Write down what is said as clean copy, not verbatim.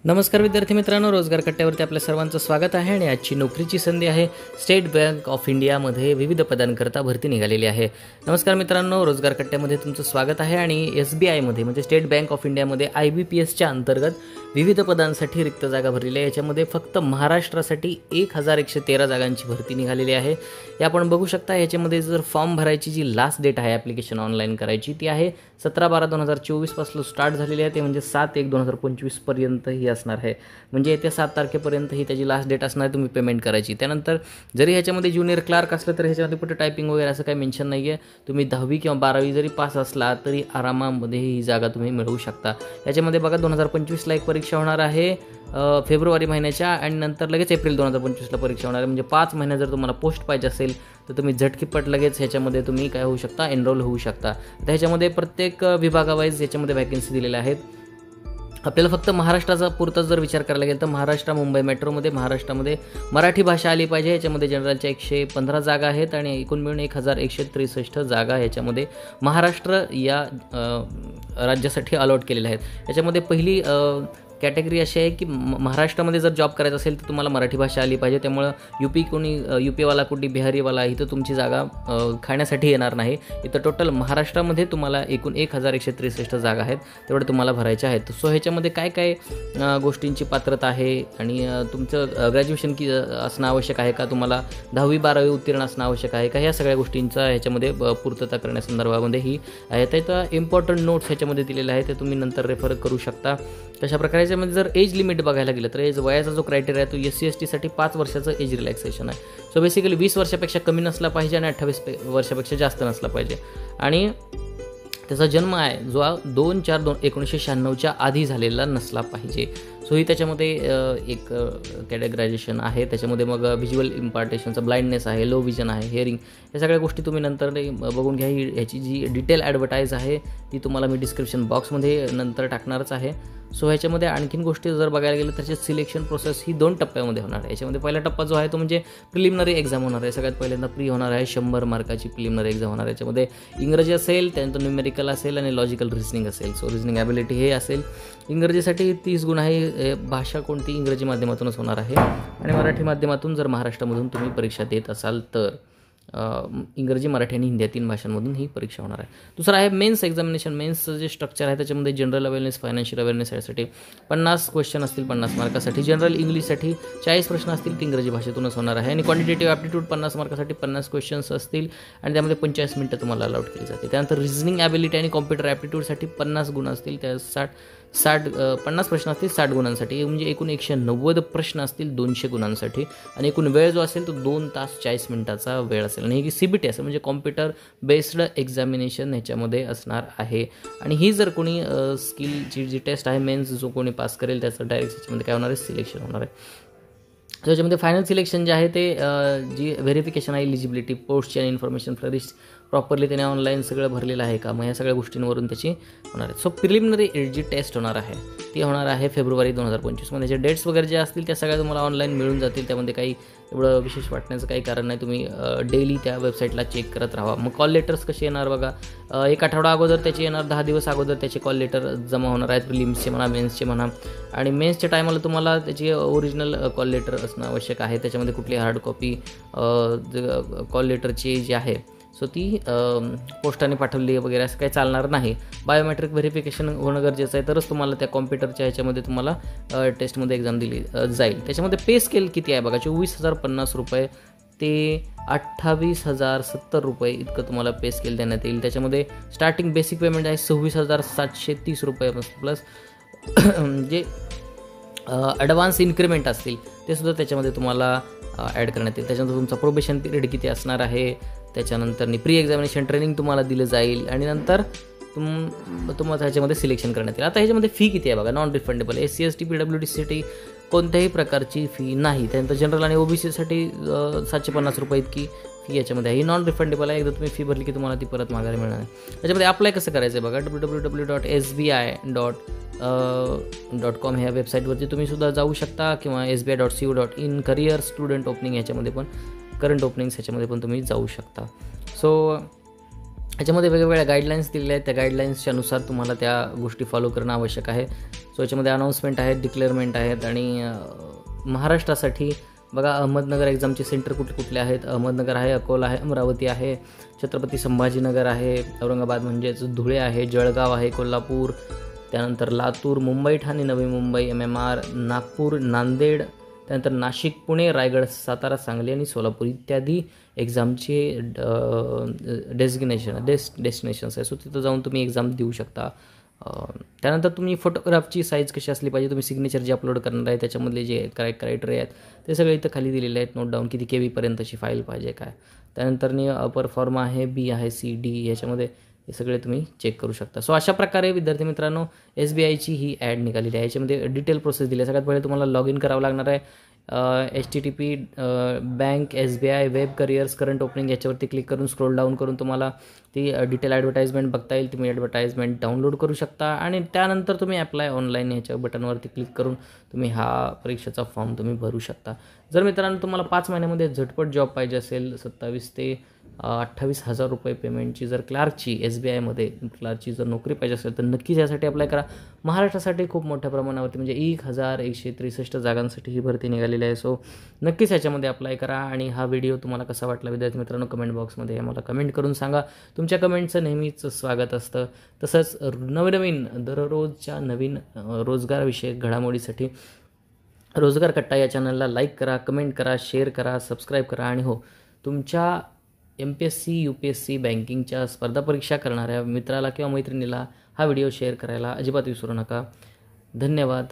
नमस्कार विद्यार्थी मित्रांनो, रोजगार कट्ट्यावरती आपल्या सर्वांचं स्वागत आहे. आणि आजची नोकरीची संधी आहे. स्टेट बँक ऑफ इंडियामध्ये विविध पदांकरता भरती निघालेली आहे. नमस्कार मित्रांनो, रोजगार कट्ट्यामध्ये तुमचं स्वागत आहे. आणि SBIमध्ये म्हणजे स्टेट बँक ऑफ इंडियामध्ये IBPSच्या अंतर्गत विविध पदांसाठी रिक्त जागा भरलेल्या आहे. याच्यामध्ये फक्त महाराष्ट्रासाठी 1113 जागांची भरती निघालेली आहे. हे आपण बघू शकता. याच्यामध्ये जर फॉर्म भरायची जी लास्ट डेट आहे ॲप्लिकेशन ऑनलाईन करायची ती आहे 17/12/2024 पासून स्टार्ट झालेली आहे. ते म्हणजे 7/1/2025 पर्यंत ही असणार आहे. म्हणजे येत्या 7 तारखेपर्यंत ही त्याची लास्ट डेट असणार आहे तुम्ही पेमेंट करायची. त्यानंतर जरी ह्याच्यामध्ये ज्युनियर क्लार्क असलं तर ह्याच्यामध्ये कुठे टायपिंग वगैरे असं काही मेन्शन नाही आहे. तुम्ही 10वी किंवा 12वी जरी पास असला तरी आरामामध्ये ही जागा तुम्ही मिळवू शकता. याच्यामध्ये बघा 2025ला एक परीक्षा होणार आहे फेब्रुवारी महिन्याच्या, आणि नंतर लगेच एप्रिल 2025ला परीक्षा होणार आहे. म्हणजे 5 महिने जर तुम्हाला पोस्ट पाहिजे असेल तर तुम्ही झटकीपट लगेच ह्याच्यामध्ये तुम्ही काय होऊ शकता, एनरोल होऊ शकता. तर ह्याच्यामध्ये प्रत्येक विभागावाईज याच्यामध्ये वॅकन्सी दिलेल्या आहेत. आपल्याला फक्त महाराष्ट्राचा पुरता जर विचार करायला गेला तर मुंबई मेट्रोमध्ये महाराष्ट्रामध्ये मराठी भाषा आली पाहिजे. याच्यामध्ये जनरलच्या 115 जागा आहेत आणि एकूण मिळून 1163 जागा याच्यामध्ये महाराष्ट्र या राज्यासाठी अलॉट केलेल्या आहेत. याच्यामध्ये पहिली कॅटेगरी अशी आहे की महाराष्ट्रामध्ये जर जॉब करायचा असेल तर तुम्हाला मराठी भाषा आली पाहिजे. त्यामुळं UPवाला कुठे बिहारीवाला इथं तुमची जागा खाण्यासाठी येणार नाही. इथं टोटल महाराष्ट्रामध्ये तुम्हाला एकूण 1163 जागा आहेत, तेवढे तुम्हाला भरायचे आहेत. सो ह्याच्यामध्ये काय काय गोष्टींची पात्रता आहे आणि तुमचं ग्रॅज्युएशन असणं आवश्यक आहे का, तुम्हाला 10वी 12वी उत्तीर्ण असणं आवश्यक आहे का, ह्या सगळ्या गोष्टींचा ह्याच्यामध्ये पूर्तता करण्यासंदर्भामध्ये ही आहे. तर इम्पॉर्टंट नोट्स ह्याच्यामध्ये दिलेले आहे, ते तुम्ही नंतर रेफर करू शकता. तशा प्रकारे याच्यामध्ये जर एज लिमिट बघायला गेलं तर वयाचा जो क्रायटेरिया आहे तो SC/ST साठी 5 वर्षाचं एज रिलॅक्सेशन आहे. सो बेसिकली 20 वर्षापेक्षा कमी नसला पाहिजे आणि 28 वर्षापेक्षा जास्त नसला पाहिजे. आणि त्याचा जन्म आहे जो 2/4/1996च्या आधी झालेला नसला पाहिजे. सो ही त्याच्यामध्ये एक कॅटेगरायझेशन आहे. त्याच्यामध्ये मग व्हिज्युअल इम्पार्टेशनचा ब्लाइंडनेस आहे, लो विजन आहे, हिअरिंग, या सगळ्या गोष्टी तुम्ही नंतर बघून घ्या. ह्याची जी डिटेल ॲडव्हर्टाईज आहे ती तुम्हाला मी डिस्क्रिप्शन बॉक्समध्ये नंतर टाकणारच आहे. सो ह्याच्यामध्ये आणखीन गोष्टी जर बघायला गेलं तर सिलेक्शन प्रोसेस ही 2 टप्प्यामध्ये होणार आहे. याच्यामध्ये पहिला टप्पा जो आहे तो म्हणजे प्रिलिमिनरी एक्झाम होणार आहे. सगळ्यात पहिल्यांदा प्री होणार आहे, 100 मार्काची प्रिलिमिनरी एक्झाम होणार आहे. याच्यामध्ये इंग्रजी असेल, त्यानंतर न्यूमेरिकल असेल आणि लॉजिकल रिझनिंग असेल. सो रिझनिंग ॲबिलिटी हे असेल. इंग्रजीसाठी 30 गुण आहे. भाषा कोणती इंग्रजी माध्यमातूनच होणार आहे. आणि मराठी माध्यमातून जर महाराष्ट्रामधून तुम्ही परीक्षा देत असाल तर इंग्रजी, मराठी आणि हिंदी या 3 भाषांमधून ही परीक्षा होणार आहे. दुसरं आहे मेन्स एक्झामिनेशन. मेन्सचं जे स्ट्रक्चर आहे त्याच्यामध्ये जनरल अवेअरनेस, फायनान्शियल अवेअरनेस यासाठी 50 क्वेश्चन असतील 50 मार्कासाठी. जनरल इंग्लिशसाठी 40 प्रश्न असतील, ते इंग्रजी भाषेतूनच होणार आहे. आणि क्वांटिटेटिव्ह ॲप्टिट्यूड 50 मार्कासाठी 50 क्वेश्चन्स असतील आणि त्यामध्ये 45 मिनिटं तुम्हाला अलाउट केली जाते. त्यानंतर रिझनिंग ॲबिलिटी आणि कॉम्प्युटर ॲप्टिट्यूडसाठी 50 गुण असतील, त्या 50 प्रश्न असतील 60 गुणांसाठी. म्हणजे एकूण 190 प्रश्न असतील 200 गुणांसाठी. आणि एकूण वेळ जो असेल तो 2 तास 40 मिनिटाचा वेळ असेल. आणि ही CBT असेल म्हणजे कॉम्प्युटर बेस्ड एक्झामिनेशन ह्याच्यामध्ये असणार आहे. आणि ही जर कोणी स्किलची जी टेस्ट आहे मेन्स जो कोणी पास करेल त्याचं डायरेक्ट ह्याच्यामध्ये काय होणार आहे, सिलेक्शन होणार आहे. त्याच्यामध्ये फायनल सिलेक्शन जे आहे ते जी व्हेरिफिकेशन आहे, इलिजिबिलिटी, पोस्टची आणि इन्फॉर्मेशन फ्लरिश प्रॉपरली त्याने ऑनलाईन सगळं भरलेलं आहे का, मग ह्या सगळ्या गोष्टींवरून त्याची होणार आहे. सो प्रिलिमिनरी जी टेस्ट होणार आहे ती होणार आहे फेब्रुवारी 2025 मध्ये. जे डेट्स वगैरे जे असतील त्या सगळ्या तुम्हाला ऑनलाईन मिळून जातील. त्यामध्ये काही एवढं विशेष वाटण्याचं काही कारण नाही. तुम्ही डेली त्या वेबसाईटला चेक करत राहा. मग कॉल लेटर्स कसे येणार बघा, 1 आठवडा अगोदर त्याचे येणार, 10 दिवस अगोदर त्याचे कॉल लेटर जमा होणार आहेत. प्रिलिम्सचे म्हणा, मेन्सचे म्हणा. आणि मेन्सच्या टायमाला तुम्हाला त्याची ओरिजिनल कॉल लेटर असणं आवश्यक आहे. त्याच्यामध्ये कुठली हार्ड कॉपी कॉल लेटरची जी आहे सो ती पोस्टाने पाठवली वगैरे असं काही चालणार नाही. बायोमेट्रिक व्हेरिफिकेशन होणं गरजेचं आहे, तरच तुम्हाला त्या कॉम्प्युटरच्या ह्याच्यामध्ये तुम्हाला टेस्टमध्ये एक्झाम दिली जाईल. त्याच्यामध्ये पे स्केल किती आहे बघा, 24,050 रुपये ते 28,070 रुपये इतकं तुम्हाला पे स्केल देण्यात येईल. त्याच्यामध्ये स्टार्टिंग बेसिक पेमेंट आहे 26,730 रुपये प्लस जे ॲडव्हान्स इन्क्रिमेंट असतील ते सुद्धा त्याच्यामध्ये तुम्हाला ॲड करण्यात येईल. त्याच्यानंतर तुमचा प्रोबेशन पिरियड किती असणार आहे, त्याच्यानंतर प्री एक्झामिनेशन ट्रेनिंग तुम्हाला दिलं जाईल आणि नंतर तुम्हाला ह्याच्यामध्ये सिलेक्शन करण्यात येईल. आता ह्याच्यामध्ये फी किती आहे बघा, नॉन रिफंडेबल. SC ST PWDसाठी कोणत्याही प्रकारची फी नाही. त्यानंतर जनरल आणि OBCसाठी 750 रुपये इतकी फी याच्यामध्ये आहे. ही नॉन रिफंडेबल आहे. एकदा तुम्ही फी भरली की तुम्हाला ती परत माघारी मिळणार आहे. त्याच्यामध्ये अप्लाय कसं करायचं आहे बघा, www.sbi.com ह्या वेबसाईटवरती तुम्ही सुद्धा जाऊ शकता किंवा sbi.co.in करिअर स्टुडंट ओपनिंग ह्याच्यामध्ये पण करंट ओपनिंग्स ह्याच्यामध्ये पण तुम्ही जाऊ शकता. सो याच्यामध्ये वेगवेगळ्या गाईडलाईन्स दिलेल्या आहेत. त्या गाईडलाईन्सच्या अनुसार तुम्हाला त्या गोष्टी फॉलो करणं आवश्यक आहे. सो याच्यामध्ये अनाऊन्समेंट आहेत, डिक्लेअरमेंट आहेत आणि महाराष्ट्रासाठी बघा अहमदनगर एक्झामचे सेंटर कुठले आहेत. अहमदनगर आहे, अकोला आहे, अमरावती आहे, छत्रपती संभाजीनगर आहे, औरंगाबाद म्हणजेच धुळे आहे, जळगाव आहे, कोल्हापूर, त्यानंतर लातूर, मुंबई, ठाणे, नवी मुंबई, MMR, नागपूर, नांदेड, त्यानंतर नाशिक, पुणे, रायगड, सातारा, सांगली आणि सोलापूर इत्यादी एक्झामचे डेस्टिनेशन्स आहे. सो तिथं जाऊन तुम्ही एक्झाम देऊ शकता. त्यानंतर तुम्ही फोटोग्राफची साईज कशी असली पाहिजे, तुम्ही सिग्नेचर जे अपलोड करणार आहे त्याच्यामधले जे क्रायटेरिया आहेत ते सगळे इथं खाली दिलेले आहेत. नोट डाऊन किती KB पर्यंतची फाईल पाहिजे काय. त्यानंतर अपर फॉर्म आहे, B आहे, C, D याच्यामध्ये हे सगळे तुम्ही चेक करू शकता. सो अशा प्रकारे विद्यार्थी मित्रांनो SBIची ही ॲड निघालेली आहे. याच्यामध्ये डिटेल प्रोसेस दिली आहे. सगळ्यात पहिले तुम्हाला लॉग इन करावं लागणार आहे. HTTP bank SBI web careers current opening याच्यावरती क्लिक करून स्क्रोल डाऊन करून तुम्हाला ती डिटेल ॲडव्हर्टाइजमेंट बघता येईल. तुम्ही ॲडव्हर्टाइजमेंट डाउनलोड करू शकता आणि त्यानंतर तुम्ही अप्लाय ऑनलाईन ह्याच्या बटनवरती क्लिक करून तुम्ही हा परीक्षेचा फॉर्म तुम्ही भरू शकता. जर मित्रांनो तुम्हाला 5 महिन्यामध्ये झटपट जॉब पाहिजे असेल, 27 ते 28,000 रुपये पेमेंटची जर क्लार्कची SBIमध्ये क्लार्कची जर नोकरी पाहिजे असेल तर नक्कीच यासाठी अप्लाय करा. महाराष्ट्रासाठी खूप मोठ्या प्रमाणावरती म्हणजे 1163 जागांसाठी ही भरती निघालेली आहे. सो नक्कीच याच्यामध्ये अप्लाय करा. आणि हा व्हिडिओ तुम्हाला कसा वाटला विद्यार्थी मित्रांनो कमेंट बॉक्समध्ये मला कमेंट करून सांगा. तुमच्या कमेंटचं नेहमीच स्वागत असतं. तसंच नवनवीन दररोजच्या नवीन रोजगारविषयक घडामोडीसाठी रोजगार कट्टा या चॅनलला लाईक करा, कमेंट करा, शेअर करा, सबस्क्राईब करा. आणि हो, तुमच्या MPSC UPSC बँकिंगच्या स्पर्धा परीक्षा करणाऱ्या मित्राला किंवा मैत्रिणीला हा व्हिडिओ शेअर करायला अजिबात विसरू नका. धन्यवाद.